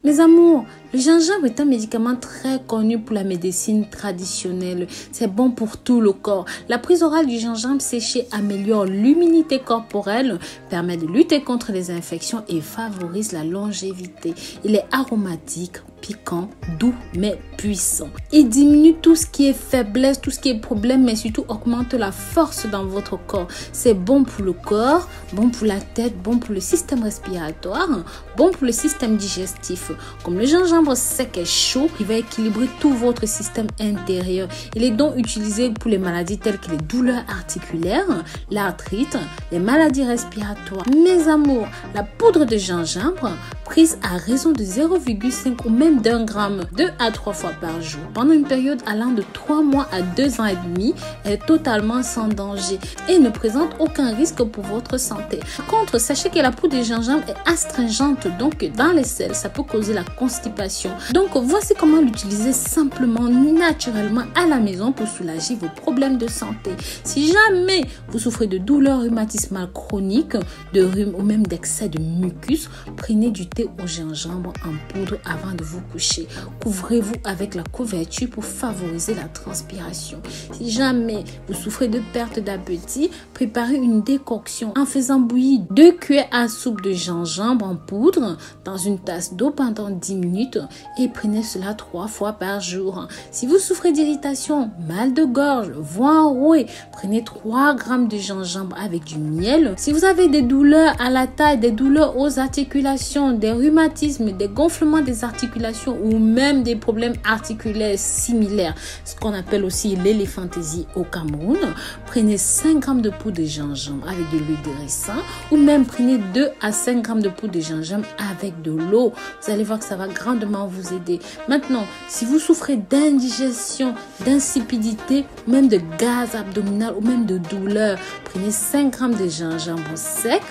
Mes amours, le gingembre est un médicament très connu pour la médecine traditionnelle. C'est bon pour tout le corps. La prise orale du gingembre séché améliore l'immunité corporelle, permet de lutter contre les infections et favorise la longévité. Il est aromatique, piquant, doux mais puissant. Il diminue tout ce qui est faiblesse, tout ce qui est problème, mais surtout augmente la force dans votre corps. C'est bon pour le corps, bon pour la tête, bon pour le système respiratoire, bon pour le système digestif. Comme le gingembre sec et chaud, il va équilibrer tout votre système intérieur. Il est donc utilisé pour les maladies telles que les douleurs articulaires, l'arthrite, les maladies respiratoires. Mes amours, la poudre de gingembre prise à raison de 0,5 ou même d'1 gramme 2 à 3 fois par jour pendant une période allant de 3 mois à 2 ans et demi est totalement sans danger et ne présente aucun risque pour votre santé. Par contre, sachez que la poudre de gingembre est astringente, donc dans les selles, ça peut causer la constipation. Donc voici comment l'utiliser simplement, naturellement à la maison pour soulager vos problèmes de santé. Si jamais vous souffrez de douleurs rhumatismales chroniques, de rhume ou même d'excès de mucus, prenez du thé au gingembre en poudre avant de vous coucher. Couvrez-vous avec la couverture pour favoriser la transpiration. Si jamais vous souffrez de perte d'appétit, préparez une décoction en faisant bouillir 2 cuillères à soupe de gingembre en poudre dans une tasse d'eau pendant 10 minutes et prenez cela 3 fois par jour. Si vous souffrez d'irritation, mal de gorge, voix enrouée, prenez 3 grammes de gingembre avec du miel. Si vous avez des douleurs à la taille, des douleurs aux articulations, des rhumatismes, des gonflements des articulations ou même des problèmes articulaires similaires, ce qu'on appelle aussi l'éléphantésie au Cameroun, prenez 5 grammes de poudre de gingembre avec de l'huile de ricin ou même prenez 2 à 5 grammes de poudre de gingembre avec de l'eau. Vous allez voir que ça va grandement vous aider. Maintenant, si vous souffrez d'indigestion, d'insipidité, même de gaz abdominal ou même de douleur, prenez 5 grammes de gingembre sec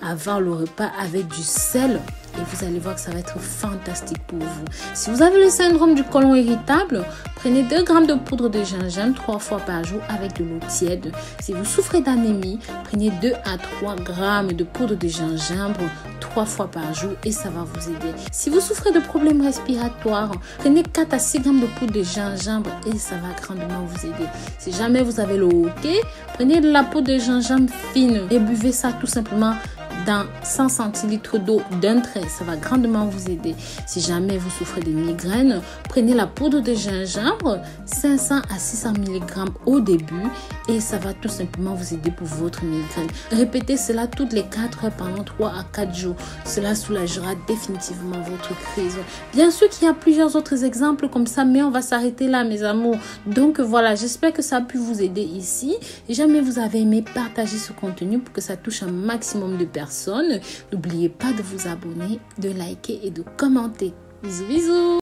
avant le repas avec du sel. Et vous allez voir que ça va être fantastique pour vous. Si vous avez le syndrome du côlon irritable, prenez 2 grammes de poudre de gingembre 3 fois par jour avec de l'eau tiède. Si vous souffrez d'anémie, prenez 2 à 3 grammes de poudre de gingembre 3 fois par jour et ça va vous aider. Si vous souffrez de problèmes respiratoires, prenez 4 à 6 grammes de poudre de gingembre et ça va grandement vous aider. Si jamais vous avez le hoquet, prenez de la poudre de gingembre fine et buvez ça tout simplement dans 100 centilitres d'eau d'un trait. Ça va grandement vous aider. Si jamais vous souffrez de migraine, prenez la poudre de gingembre 500 à 600 mg au début et ça va tout simplement vous aider pour votre migraine. Répétez cela toutes les 4 heures pendant 3 à 4 jours. Cela soulagera définitivement votre crise. Bien sûr qu'il y a plusieurs autres exemples comme ça, mais on va s'arrêter là, mes amours. Donc voilà, j'espère que ça a pu vous aider ici. Si jamais vous avez aimé, partagez ce contenu pour que ça touche un maximum de personnes. N'oubliez pas de vous abonner, de liker et de commenter. Bisous, bisous!